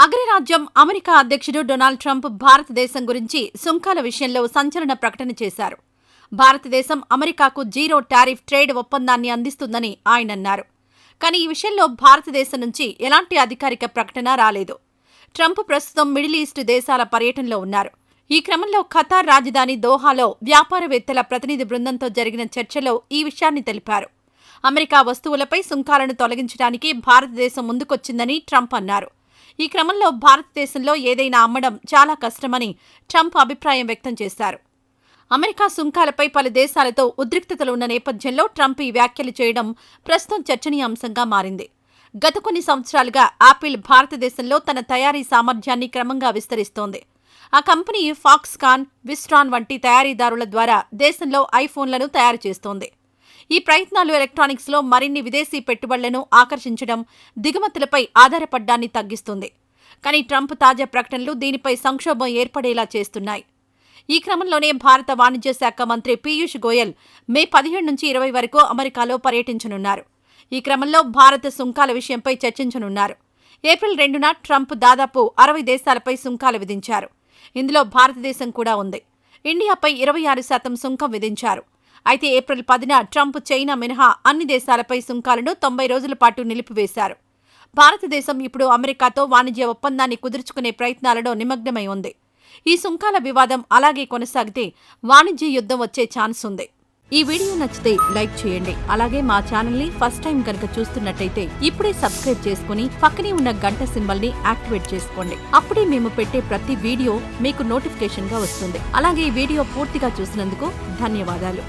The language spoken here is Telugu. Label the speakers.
Speaker 1: అగ్రరాజ్యం అమెరికా అధ్యక్షుడు డొనాల్డ్ ట్రంప్ భారతదేశం గురించి సుంకాల విషయంలో సంచలన ప్రకటన చేశారు. భారతదేశం అమెరికాకు జీరో టారిఫ్ ట్రేడ్ ఒప్పందాన్ని అందిస్తుందని ఆయన అన్నారు. కానీ ఈ విషయంలో భారతదేశం నుంచి ఎలాంటి అధికారిక ప్రకటన రాలేదు. ట్రంప్ ప్రస్తుతం మిడిల్ ఈస్ట్ దేశాల పర్యటనలో ఉన్నారు. ఈ క్రమంలో ఖతార్ రాజధాని దోహాలో వ్యాపారవేత్తల ప్రతినిధి బృందంతో జరిగిన చర్చలో ఈ విషయాన్ని తెలిపారు. అమెరికా వస్తువులపై సుంకాలను తొలగించడానికి భారతదేశం ముందుకొచ్చిందని ట్రంప్ అన్నారు. ఈ క్రమంలో భారతదేశంలో ఏదైనా అమ్మడం చాలా కష్టమని ట్రంప్ అభిప్రాయం వ్యక్తం చేశారు. అమెరికా సుంకాలపై పలు దేశాలతో ఉద్రిక్తతలు ఉన్న నేపథ్యంలో ట్రంప్ ఈ వ్యాఖ్యలు చేయడం ప్రస్తుతం చర్చనీయాంశంగా మారింది. గత కొన్ని సంవత్సరాలుగా యాపిల్ భారతదేశంలో తన తయారీ సామర్థ్యాన్ని క్రమంగా విస్తరిస్తోంది. ఆ కంపెనీ ఫాక్స్కాన్, విస్ట్రాన్ వంటి తయారీదారుల ద్వారా దేశంలో ఐఫోన్లను తయారు చేస్తోంది. ఈ ప్రయత్నాలు ఎలక్ట్రానిక్స్లో మరిన్ని విదేశీ పెట్టుబడులను ఆకర్షించడం, దిగుమతులపై ఆధారపడ్డాన్ని తగ్గిస్తుంది. కానీ ట్రంప్ తాజా ప్రకటనలు దీనిపై సంక్షోభం ఏర్పడేలా చేస్తున్నాయి. ఈ క్రమంలోనే భారత వాణిజ్య శాఖ మంత్రి పీయూష్ గోయల్ మే 17 నుంచి 20 వరకు అమెరికాలో పర్యటించనున్నారు. ఈ క్రమంలో భారత సుంకాల విషయంపై చర్చించనున్నారు. ఏప్రిల్ 2న ట్రంప్ దాదాపు 60 దేశాలపై సుంకాలు విధించారు. ఇందులో భారతదేశం కూడా ఉంది. ఇండియాపై 26% సుంకం విధించారు. అయితే ఏప్రిల్ 10న ట్రంప్ చైనా మినహా అన్ని దేశాలపై సుంకాలను 90 రోజుల పాటు నిలిపివేశారు. భారతదేశం ఇప్పుడు అమెరికాతో వాణిజ్య ఒప్పందాన్ని కుదుర్చుకునే ప్రయత్నాలలో నిమగ్నమై ఉంది. ఈ సుంకాల వివాదం అలాగే కొనసాగితే వాణిజ్య యుద్ధం వచ్చే ఛాన్స్ ఉంది. ఈ వీడియో నచ్చితే లైక్ చేయండి. అలాగే మా ఛానల్ని ఫస్ట్ టైం కనుక చూస్తున్నట్టయితే ఇప్పుడే సబ్స్క్రైబ్ చేసుకుని పక్కనే ఉన్న గంట సింబల్ ని యాక్టివేట్ చేసుకోండి. అప్పుడే మేము పెట్టే ప్రతి వీడియో మీకు నోటిఫికేషన్ గా వస్తుంది. అలాగే ఈ వీడియో పూర్తిగా చూసినందుకు ధన్యవాదాలు.